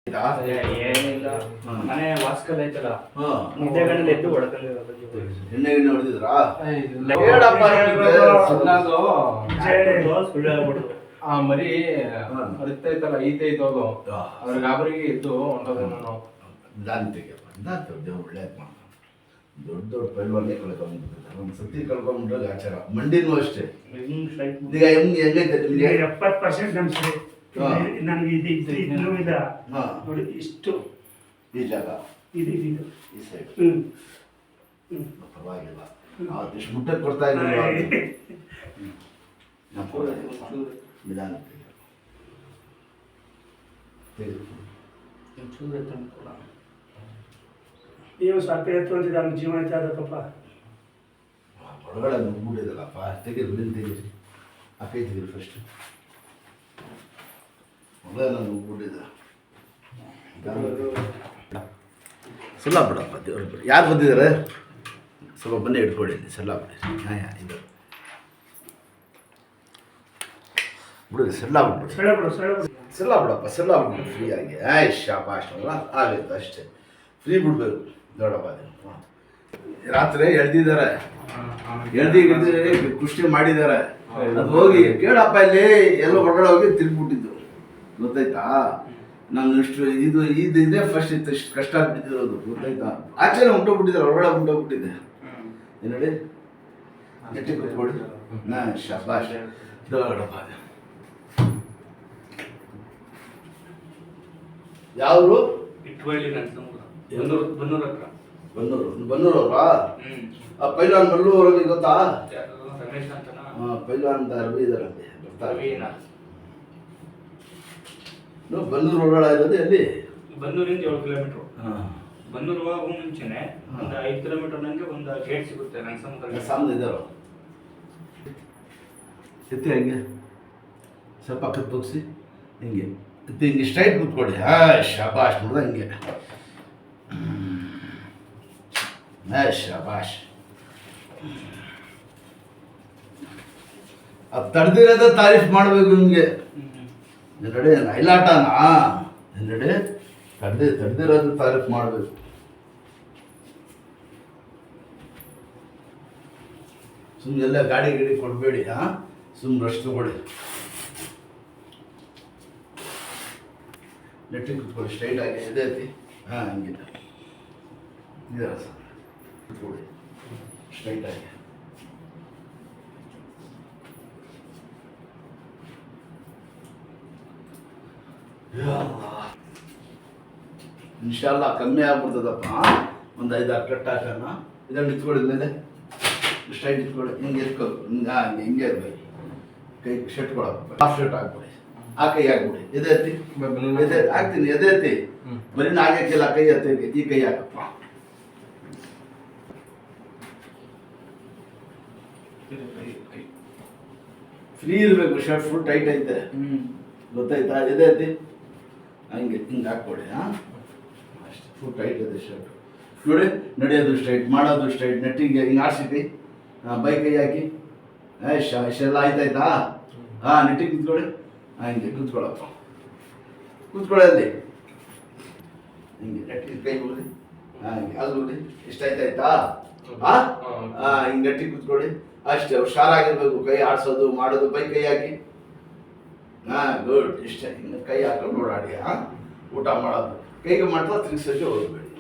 ಏನಿಲ್ಲ ಮನೆ ವಾಸ್ಕಲ್ ಐತಲ್ಲ ನಿದ್ದೆಗಣ್ಣಲ್ಲಿ ಎದ್ದು ಹೊಡ್ಕೊಂಡಿರೋದು ಎಣ್ಣೆ ಹೊಡೆದಿದ್ರಾ ಸುಳ್ಳು ಹೇಳ್ಬಿಡುದು ಆ ಮರಿ ಹರಿತೈತಲ್ಲ ಈತೈತ ಅದು ಅದ್ರ ಗಾಬರಿಗೆ ಇದ್ದು ಹೊಂಟೋದನ್ನು ಒಳ್ಳೆ ದೊಡ್ಡ ದೊಡ್ಡ ಪೈಲ್ವಾನೆ ಕಳ್ಕೊಂಡ್ಬಿಟ್ಟಿದ್ದಾರೆ ಒಂದು ಸತಿ ಕಳ್ಕೊಂಡ್ಬಿಟ್ರೆ ಆಚಾರ ಮಂಡಿನೂ ಅಷ್ಟೇ ಈಗ ಹೆಂಗೈತೆ ನಿಮಗೆ 70% ನಮ್ಮ ಸರಿ ನನಗೆ ಇದು ಇಲ್ಲ ನೋಡಿ ಇಷ್ಟು ಈ ಜಾಗ ಇದು ಈ ಸೈಡ್ ಪರವಾಗಿಲ್ಲ ಇಷ್ಟು ಮುಟ್ಟಕ್ಕೆ ಕೊಡ್ತಾ ಇದ್ದೀವಿ ನಿಧಾನ ನೀವು ಸ್ವಲ್ಪ ಎತ್ತು ಅಂತಿದ್ದ ನಮ್ಮ ಜೀವನ ಆಯ್ತದಕ್ಕಪ್ಪ ಹೊರಗಡೆ ನುಗ್ಬಿಟ್ಟಿದಲ್ಲಪ್ಪ ತೆಗೀರಿ ನಿಲ್ಲಿ ತೆಗೀರಿ ಆ ಕೈ ತೆಗೀರಿ ಫಸ್ಟ್ ಹೊರಗಡೆ ನಾನು ನುಗ್ಬಿಟ್ಟಿದ್ದ ಸಲ್ಲ ಬಿಡಪ್ಪ ದೇವ್ರು ಬಿಡಿ ಯಾರು ಬಂದಿದ್ದಾರೆ ಸ್ವಲ್ಪ ಬನ್ನಿ ಇಟ್ಕೊಳ್ಳಿ ಸಲ್ಲ ಬಿಡಿ ಇದು ಬಿಡಿ ಸಲ್ಲ ಬಿಡ್ಬಿಡಿ ಸಲ್ಲ ಬಿಡಪ್ಪ ಸಲ್ಲ ಬಿಡ್ಬಿಡಿ ಫ್ರೀಯಾಗಿ ಶಾಬಾಷ್ ಅಲ್ಲ ಆಗುತ್ತೆ ಅಷ್ಟೇ ಫ್ರೀ ಬಿಡ್ಬೇಕು ದೊಡ್ಡಪ್ಪ ರಾತ್ರಿ ಎಳ್ದಿದ್ದಾರೆ ಎಳ್ದಿ ಕುಷ್ಟಿ ಮಾಡಿದ್ದಾರೆ ಅದು ಹೋಗಿ ಕೇಳಪ್ಪ ಇಲ್ಲಿ ಎಲ್ಲೋ ಹೊರಗಡೆ ಹೋಗಿ ತಿರ್ಗ್ಬಿಟ್ಟಿದ್ದು ಗೊತ್ತಾಯ್ತಾ ನಾನು ಇಷ್ಟು ಇದೇ ಫಸ್ಟ್ ಇತ್ತು ಇಷ್ಟು ಕಷ್ಟ ಆಗ್ಬಿಟ್ಟಿರೋದು ಗೊತ್ತಾಯ್ತಾ ಆಚೆನೆ ಉಂಟೋಗ್ಬಿಟ್ಟಿದ್ದಾರೆ ಹೊರಗಡೆ ಉಂಟೋಗ್ಬಿಟ್ಟಿದೆ ನೋಡಿ ಗಟ್ಟಿ ಕೂತ್ಕೊಳ್ಳಿ ಶಾಬಾಷ್ ದೊಡ್ಡಪ್ಪ ಯಾವರು ಬನ್ನೂರವ್ರಾ ಪೈಲಾನ್ ಮಲ್ಲೂರಲ್ಲಿ ಗೊತ್ತಾ ಪೈಲಾನ್ ಅಂತ ರವಿ ಇದಾರಂತೆ ಬನ್ನೂರು ಒಳಗಡೆ ಇರೋದು ಎಲ್ಲಿ ಬನ್ನೂರಿಂದ 7 ಕಿಲೋಮೀಟರ್ ಬನ್ನೂರು ಹೋಗೋ ಮುಂಚೆನೆ ಒಂದು 5 ಕಿಲೋಮೀಟರ್ ನಂಗೆ ಒಂದು ಗೇಟ್ ಸಿಗುತ್ತೆ ಸಾಮನೆ ಇದ್ದಾರೋ ಎತ್ತಿ ಹಂಗೆ ಸ್ವಲ್ಪ ಪಕ್ಕದ ತೋರಿಸಿ ಹಿಂಗೆ ಎತ್ತಿ ಹಿಂಗೆ ಸ್ಟ್ರೈಟ್ ಕೂತ್ಕೊಳ್ಳಿ ಶಾಬಾಷ್ ನೋಡ್ದ ಹಿಂಗೆ ಶಾಬಾಷ್ ಅದು ತಡೆದಿರೋದ ತಾರೀಫ್ ಮಾಡಬೇಕು ನಿಮಗೆ ನೋಡಿ ನೈಲಾಟನಾ ನೋಡಿ ತಡೆದಿರೋದು ತಾರೀಫ್ ಮಾಡಬೇಕು ಸುಮ್ಮನೆ ಎಲ್ಲ ಗಾಡಿ ಕೊಡಬೇಡಿ ಸುಮ್ಮನೆ ರಶ್ ತಗೊಳ್ಳಿ ನೆಟ್ಟಿಗೆ ಕೂತ್ಕೊಳ್ಳಿ ಸ್ಟ್ರೈಟ್ ಆಗಿ ಎದೈತಿ ಹಂಗಿಲ್ಲ ಇದರ ಸರ್ ಕೂತ್ಕೊಳ್ಳಿ ಸ್ಟ್ರೈಟ್ ಆಗಿ ಇನ್ಶಾಲ್ಲ ಕಮ್ಮಿ ಆಗ್ಬಿಡ್ತದಪ್ಪ ಒಂದು 5-6 ಕಟ್ ಹಾಕೋಣ ಇದನ್ನು ಇಟ್ಕೊಳ್ಳಿ ಮೇಲೆ ಸ್ಟ್ರೈಟ್ ಇಟ್ಕೊಳ್ಳಿ ಹಿಂಗೆ ಇಟ್ಕೊಳ್ಳಿ ಹಿಂಗೆ ಇರ್ಬೇಕು ಕೈ ಶರ್ಟ್ ಕೊಡಪ್ಪ ಹಾಫ್ ಶರ್ಟ್ ಹಾಕ್ಬಿಡಿ ಆ ಕೈ ಹಾಕ್ಬಿಡಿ ಎದೆತ್ತಿ ಹಾಕ್ತೀನಿ ಎದೆತ್ತಿ ಬರೀ ಹಾಕಿಲ್ಲ ಕೈ ಎತ್ತ ಈ ಕೈ ಹಾಕಪ್ಪ ಫ್ರೀ ಇರಬೇಕು ಶರ್ಟ್ ಫುಲ್ ಟೈಟ್ ಐತೆ ಗೊತ್ತಾಯ್ತಾ ಎದೆತ್ತಿ ಹಂಗೆ ಹಿಂಗೆ ಹಾಕ್ಕೊಡಿ ಅಷ್ಟೇ ಫುಲ್ ಟೈಟ್ ಇದೆ ಶರ್ಟ್ ನೋಡಿ ನಡೆಯೋದು ಸ್ಟ್ರೈಟ್ ಮಾಡೋದು ಸ್ಟ್ರೈಟ್ ನೆಟ್ಟಿಗೆ ಹಿಂಗೆ ಆಡ್ಸಿಕೈ ಬೈ ಕೈ ಹಾಕಿ ಇಷ್ಟೆಲ್ಲ ಆಯ್ತಾಯ್ತಾ ನೆಟ್ಟಿಗೆ ಕೂತ್ಕೊಳ್ಳಿ ಹಿಂಗೆ ಕೂತ್ಕೊಳ್ಳಪ್ಪ ಕೂತ್ಕೊಳ್ಳಿ ಅಲ್ಲಿ ಹಿಂಗೆ ನೆಟ್ಟಿಗೆ ಕೈ ಹೋಗ್ಲಿ ಹಿಂಗೆ ಅದು ಹೋಗ್ಲಿ ಇಷ್ಟ ಆಯ್ತಾಯ್ತಾ ಹಿಂಗೆ ಗಟ್ಟಿ ಕೂತ್ಕೊಳ್ಳಿ ಅಷ್ಟೇ ಹುಷಾರಾಗಿರ್ಬೇಕು ಕೈ ಆಡ್ಸೋದು ಮಾಡೋದು ಬೈ ಕೈ ಹಾಕಿ ಗುಡ್ ಇಷ್ಟೇ ಹಿಂಗೆ ಕೈ ಹಾಕೊಂಡು ಓಡಾಡಿ ಊಟ ಮಾಡೋದು ಕೈಗೆ ಮಾಡ್ತಾ ತಿರ್ಗಿಸೋಕೆ ಹೋಗ್ಬೇಡಿ